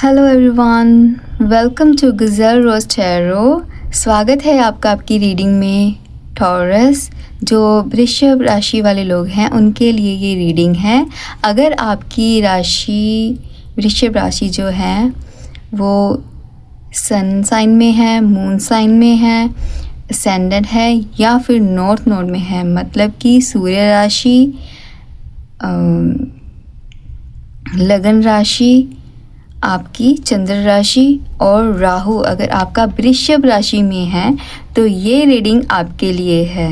Hello everyone, welcome to Ghazal rose tarot. स्वागत है आपका आपकी रीडिंग में। टॉरस, जो वृषभ राशि वाले लोग हैं उनके लिए ये रीडिंग है। अगर आपकी राशि वृषभ राशि जो है वो सन साइन में है, मून साइन में है, असेंडेंट है या फिर नॉर्थ नोड में है, मतलब कि सूर्य राशि, लगन राशि, आपकी चंद्र राशि और राहु अगर आपका वृषभ राशि में है तो ये रीडिंग आपके लिए है।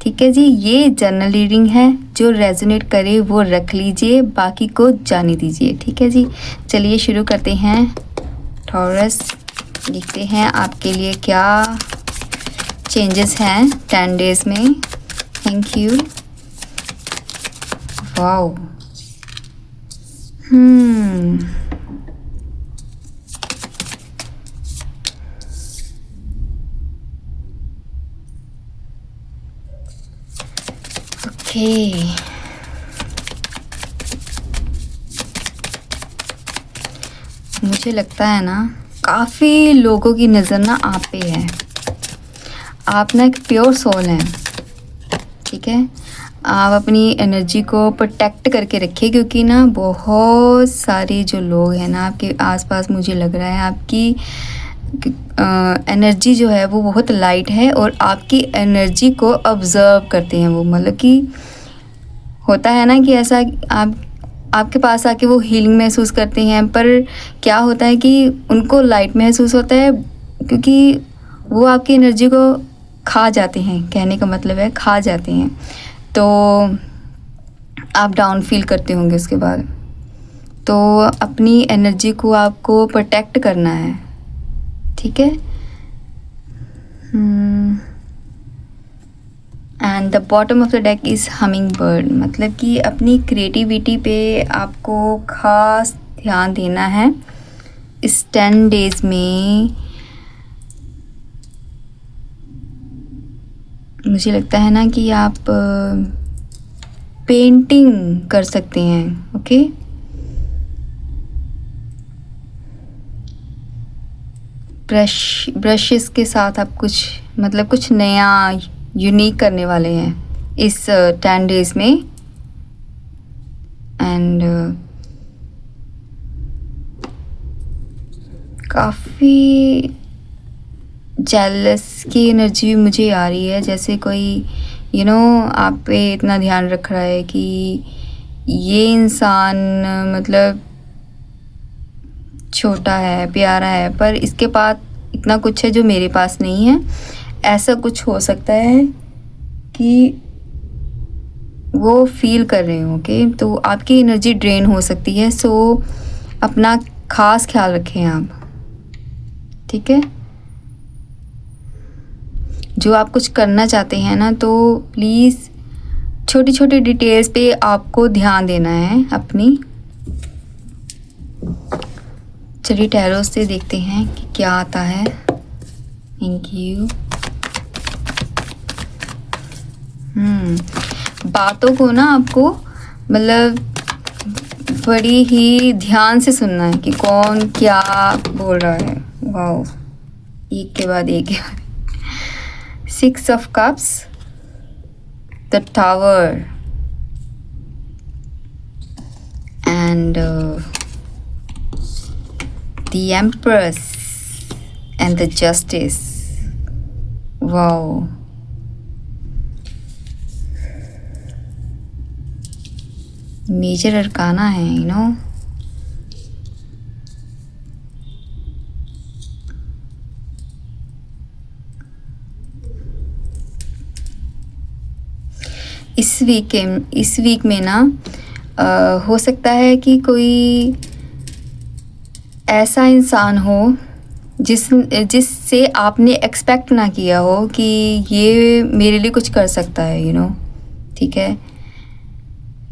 ठीक है जी, ये जनरल रीडिंग है, जो रेजोनेट करे वो रख लीजिए, बाकी को जाने दीजिए। ठीक है जी, चलिए शुरू करते हैं। टॉरस, देखते हैं आपके लिए क्या चेंजेस हैं 10 डेज़ में। Thank you. Wow, okay. मुझे लगता है ना काफ़ी लोगों की नज़र ना आप पे है। आप ना एक प्योर सोल हैं। ठीक है, आप अपनी एनर्जी को प्रोटेक्ट करके रखिए, क्योंकि ना बहुत सारे जो लोग हैं ना आपके आसपास, मुझे लग रहा है आपकी एनर्जी जो है वो बहुत लाइट है और आपकी एनर्जी को ऑब्ज़र्व करते हैं वो। मतलब कि होता है ना कि ऐसा आपके पास आके वो हीलिंग महसूस करते हैं, पर क्या होता है कि उनको लाइट महसूस होता है, क्योंकि वो आपकी एनर्जी को खा जाते हैं। कहने का मतलब है खा जाते हैं, तो आप डाउन फील करते होंगे उसके बाद। तो अपनी एनर्जी को आपको प्रोटेक्ट करना है। ठीक है। And the bottom of the deck is humming bird, मतलब कि अपनी क्रिएटिविटी पे आपको ख़ास ध्यान देना है इस 10 डेज़ में। मुझे लगता है ना कि आप पेंटिंग कर सकते हैं। ओके, ब्रशेस के साथ आप कुछ नया यूनिक करने वाले हैं इस 10 डेज़ में। एंड काफ़ी जेलस की एनर्जी भी मुझे आ रही है, जैसे कोई आप पे इतना ध्यान रख रहा है कि ये इंसान मतलब छोटा है, प्यारा है, पर इसके पास इतना कुछ है जो मेरे पास नहीं है। ऐसा कुछ हो सकता है कि वो फील कर रहे हो। ओके, तो आपकी एनर्जी ड्रेन हो सकती है, सो अपना ख़ास ख्याल रखें आप। ठीक है, जो आप कुछ करना चाहते हैं ना, तो प्लीज़ छोटी छोटी डिटेल्स पे आपको ध्यान देना है अपनी। चलिए टैरो से देखते हैं कि क्या आता है। Thank you. बातों को ना आपको मतलब बड़ी ही ध्यान से सुनना है कि कौन क्या बोल रहा है। वाओ, एक के बाद एक। 6 of Cups, the Tower, and the Empress and the Justice. Wow. Major arcana है, इस वीक में ना हो सकता है कि कोई ऐसा इंसान हो जिससे आपने एक्सपेक्ट ना किया हो कि ये मेरे लिए कुछ कर सकता है। ठीक है,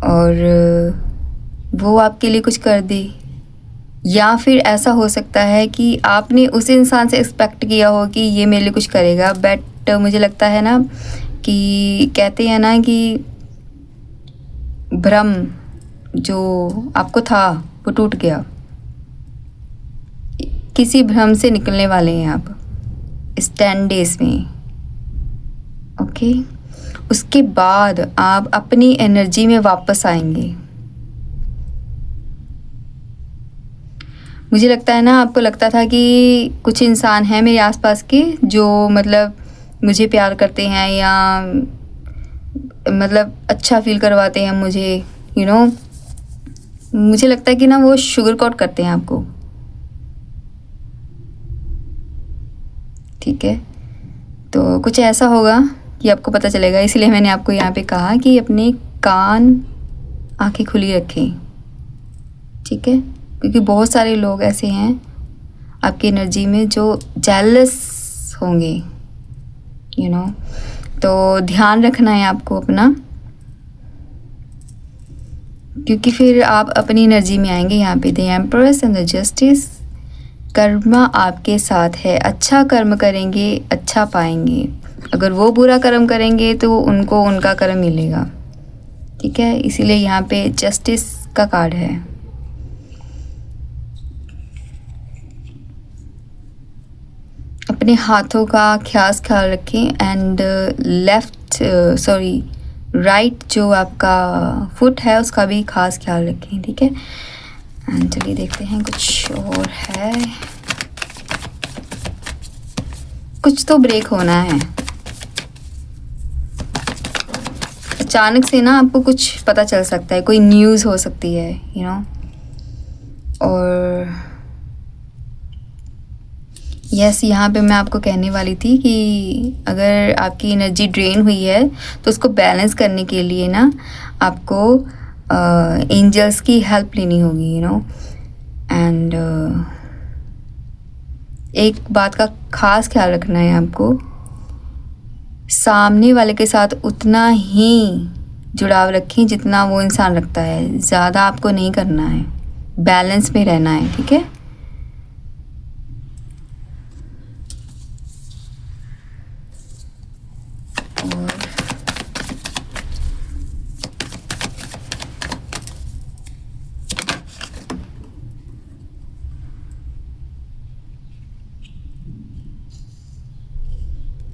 और वो आपके लिए कुछ कर दे, या फिर ऐसा हो सकता है कि आपने उस इंसान से एक्सपेक्ट किया हो कि ये मेरे लिए कुछ करेगा, बट मुझे लगता है ना कि कहते हैं ना कि भ्रम जो आपको था वो टूट गया। किसी भ्रम से निकलने वाले हैं आप इस 10 डेज में। ओके, उसके बाद आप अपनी एनर्जी में वापस आएंगे। मुझे लगता है ना, आपको लगता था कि कुछ इंसान हैं मेरे आसपास के जो मतलब मुझे प्यार करते हैं या मतलब अच्छा फील करवाते हैं मुझे, यू नो। मुझे लगता है कि ना वो शुगर कोट करते हैं आपको। ठीक है, तो कुछ ऐसा होगा कि आपको पता चलेगा। इसलिए मैंने आपको यहाँ पे कहा कि अपने कान आंखें खुली रखें। ठीक है, क्योंकि बहुत सारे लोग ऐसे हैं आपकी एनर्जी में जो जेलस होंगे, यू नो। तो ध्यान रखना है आपको अपना, क्योंकि फिर आप अपनी एनर्जी में आएंगे। यहाँ पे the empress and the justice, Karma आपके साथ है। अच्छा कर्म करेंगे अच्छा पाएंगे, अगर वो बुरा कर्म करेंगे तो उनको उनका कर्म मिलेगा। ठीक है, इसीलिए यहाँ पे जस्टिस का कार्ड है। अपने हाथों का खास ख्याल रखें एंड राइट जो आपका फुट है उसका भी खास ख्याल रखें। ठीक है, एंड चलिए देखते हैं कुछ और है। कुछ तो ब्रेक होना है। अचानक से ना आपको कुछ पता चल सकता है, कोई न्यूज़ हो सकती है, यू नो। और यस, यहाँ पे मैं आपको कहने वाली थी कि अगर आपकी एनर्जी ड्रेन हुई है तो उसको बैलेंस करने के लिए ना आपको एंजल्स की हेल्प लेनी होगी, यू नो। एंड एक बात का खास ख्याल रखना है आपको, सामने वाले के साथ उतना ही जुड़ाव रखें जितना वो इंसान रखता है। ज़्यादा आपको नहीं करना है, बैलेंस में रहना है। ठीक है,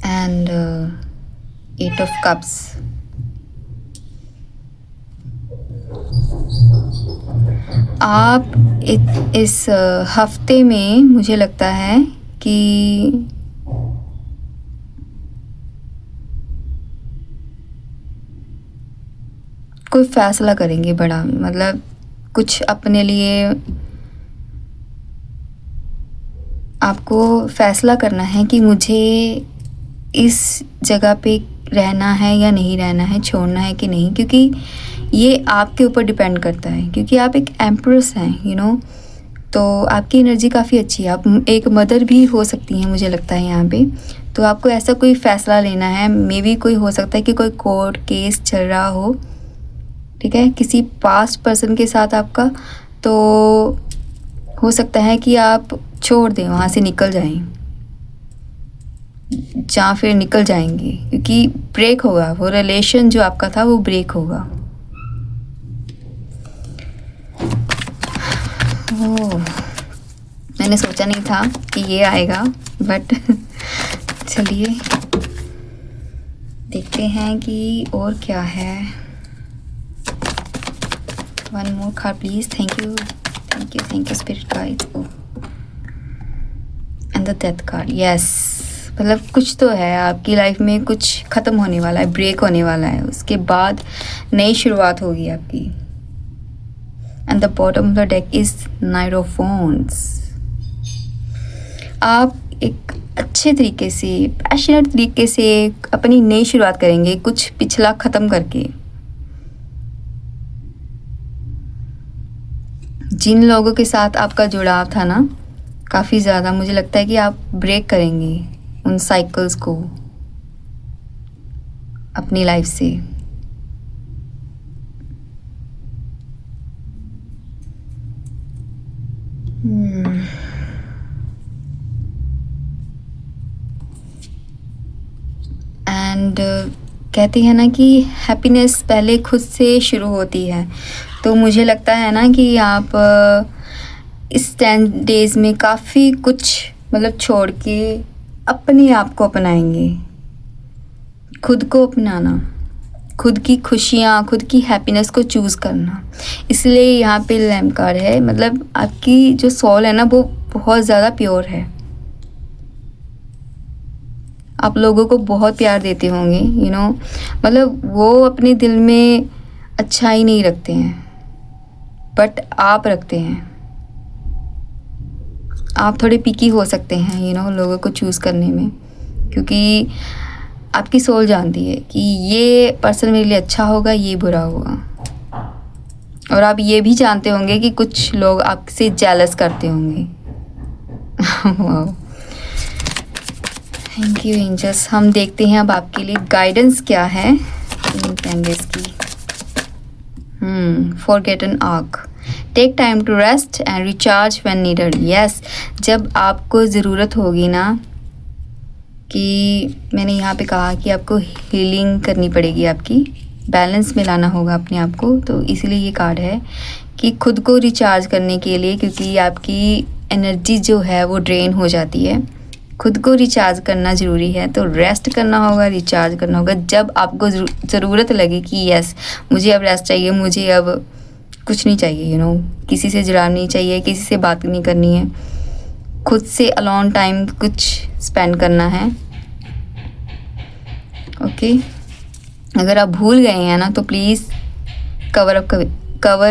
एंड 8 ऑफ कप्स। आप इस हफ्ते में मुझे लगता है कि कोई फैसला करेंगे बड़ा, मतलब कुछ अपने लिए आपको फैसला करना है कि मुझे इस जगह पे रहना है या नहीं रहना है, छोड़ना है कि नहीं, क्योंकि ये आपके ऊपर डिपेंड करता है। क्योंकि आप एक एम्प्रेस हैं, यू नो, तो आपकी एनर्जी काफ़ी अच्छी है। आप एक मदर भी हो सकती हैं मुझे लगता है यहाँ पे। तो आपको ऐसा कोई फ़ैसला लेना है। मे बी कोई हो सकता है कि कोई कोर्ट केस चल रहा हो, ठीक है, किसी पास्ट पर्सन के साथ आपका। तो हो सकता है कि आप छोड़ दें, वहाँ से निकल जाएं, या फिर निकल जाएंगे, क्योंकि ब्रेक होगा। वो रिलेशन जो आपका था वो ब्रेक होगा। ओह, मैंने सोचा नहीं था कि ये आएगा, बट चलिए देखते हैं कि और क्या है। One more card please. Thank you spirit guides. And the death card. Yes, मतलब कुछ तो है आपकी लाइफ में, कुछ ख़त्म होने वाला है, ब्रेक होने वाला है, उसके बाद नई शुरुआत होगी आपकी। And the bottom of the deck is night of wands. आप एक अच्छे तरीके से, पैशनेट तरीके से अपनी नई शुरुआत करेंगे, कुछ पिछला ख़त्म करके। जिन लोगों के साथ आपका जुड़ाव था ना काफ़ी ज़्यादा, मुझे लगता है कि आप ब्रेक करेंगे उन साइकिल्स को अपनी लाइफ से। एंड कहते हैं ना कि हैप्पीनेस पहले खुद से शुरू होती है। तो मुझे लगता है ना कि आप इस 10 डेज़ में काफ़ी कुछ मतलब छोड़ के अपने आप को अपनाएंगे। खुद को अपनाना, खुद की खुशियाँ, खुद की हैप्पीनेस को चूज़ करना। इसलिए यहाँ पे लैम्प कार्ड है, मतलब आपकी जो सोल है ना वो बहुत ज़्यादा प्योर है। आप लोगों को बहुत प्यार देते होंगे, मतलब वो अपने दिल में अच्छाई नहीं रखते हैं, बट आप रखते हैं। आप थोड़े पिकी हो सकते हैं लोगों को चूज़ करने में, क्योंकि आपकी सोल जानती है कि ये पर्सन मेरे लिए अच्छा होगा, ये बुरा होगा। और आप ये भी जानते होंगे कि कुछ लोग आपसे जेलस करते होंगे। वाह, थैंक यू एंजल्स। हम देखते हैं अब आपके लिए गाइडेंस क्या है इन 10 डेज की। Forgotten arc, take time to rest and recharge when needed. Yes, जब आपको ज़रूरत होगी ना, कि मैंने यहाँ पे कहा कि आपको हीलिंग करनी पड़ेगी, आपकी बैलेंस में लाना होगा अपने आप को, तो इसीलिए ये कार्ड है कि खुद को रिचार्ज करने के लिए, क्योंकि आपकी एनर्जी जो है वो ड्रेन हो जाती है। खुद को रिचार्ज करना ज़रूरी है, तो रेस्ट करना होगा, रिचार्ज करना होगा। जब आपको ज़रूरत लगे कि यस मुझे अब रेस्ट चाहिए, मुझे अब कुछ नहीं चाहिए, किसी से जुड़ाव नहीं चाहिए, किसी से बात नहीं करनी है, खुद से अलोन टाइम कुछ स्पेंड करना है। ओके, अगर आप भूल गए हैं ना तो प्लीज़ कवर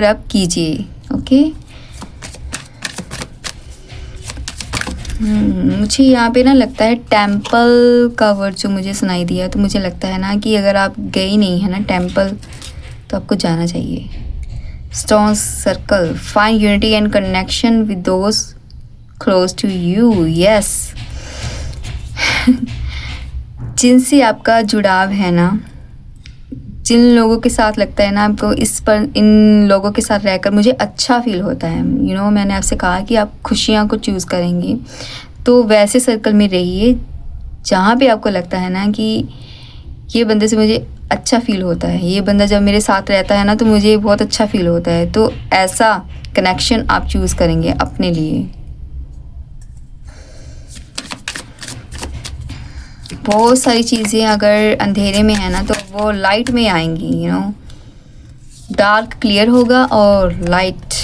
अप कीजिए। ओके, मुझे यहाँ पे ना लगता है टेम्पल का वर्ड जो मुझे सुनाई दिया, तो मुझे लगता है ना कि अगर आप गए नहीं है ना टेम्पल, तो आपको जाना चाहिए। Stone circle, find unity and connection with those close to you. Yes, जिनसे आपका जुड़ाव है ना, जिन लोगों के साथ लगता है ना आपको इन लोगों के साथ रहकर मुझे अच्छा फील होता है, मैंने आपसे कहा कि आप खुशियाँ को चूज़ करेंगे, तो वैसे सर्कल में रहिए जहाँ पे आपको लगता है ना कि ये बंदे से मुझे अच्छा फील होता है, ये बंदा जब मेरे साथ रहता है ना तो मुझे बहुत अच्छा फील होता है। तो ऐसा कनेक्शन आप चूज़ करेंगे अपने लिए। बहुत सारी चीज़ें अगर अंधेरे में है ना तो वो लाइट में आएंगी, डार्क क्लियर होगा और लाइट।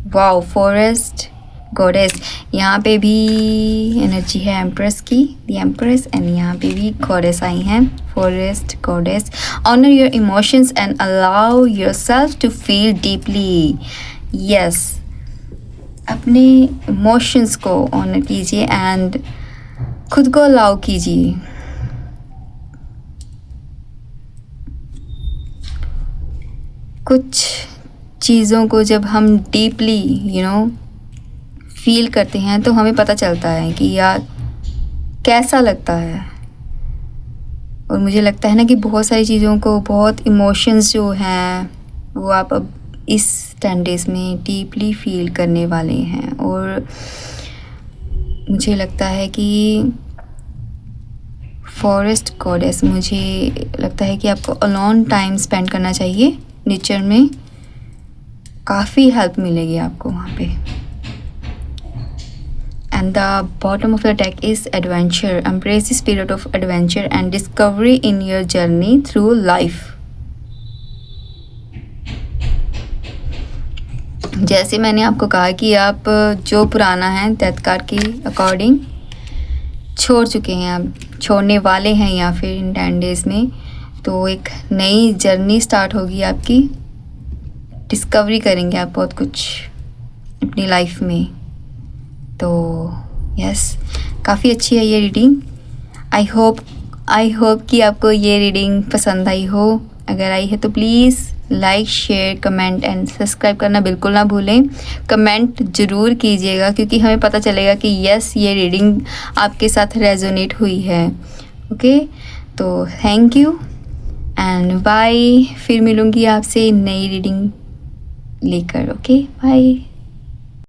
वाओ, फॉरेस्ट गॉडेस, यहाँ पे भी एनर्जी है एम्प्रेस की, द एम्प्रेस, एंड यहाँ पे भी गॉडेस आई हैं, forest goddess. Honour your emotions and allow yourself to feel deeply. Yes, अपने इमोशंस को ऑनर कीजिए एंड खुद को अलाउ कीजिए। कुछ चीज़ों को जब हम डीपली फील करते हैं तो हमें पता चलता है कि यार कैसा लगता है। और मुझे लगता है ना कि बहुत सारी चीज़ों को, बहुत इमोशंस जो हैं वो आप अब इस 10 डेज़ में डीपली फील करने वाले हैं। और मुझे लगता है कि फॉरेस्ट गॉडेस, मुझे लगता है कि आपको अलोन टाइम स्पेंड करना चाहिए नेचर में, काफ़ी हेल्प मिलेगी आपको वहाँ पे। And the bottom of the deck is adventure, embrace the spirit of adventure and discovery in your journey through life. जैसे मैंने आपको कहा कि आप जो पुराना है डेथ कार्ड के अकॉर्डिंग छोड़ चुके हैं, आप छोड़ने वाले हैं या फिर इन 10 डेज़ में, तो एक नई जर्नी स्टार्ट होगी आपकी। डिस्कवरी करेंगे आप बहुत कुछ अपनी लाइफ में। तो यस, काफ़ी अच्छी है ये रीडिंग। आई होप कि आपको ये रीडिंग पसंद आई हो। अगर आई है तो please like, share, comment and subscribe करना बिल्कुल ना भूलें। कमेंट ज़रूर कीजिएगा क्योंकि हमें पता चलेगा कि यस ये रीडिंग आपके साथ रेजोनेट हुई है। ओके, तो थैंक यू एंड बाय। फिर मिलूँगी आपसे नई रीडिंग लेकर। Okay, bye.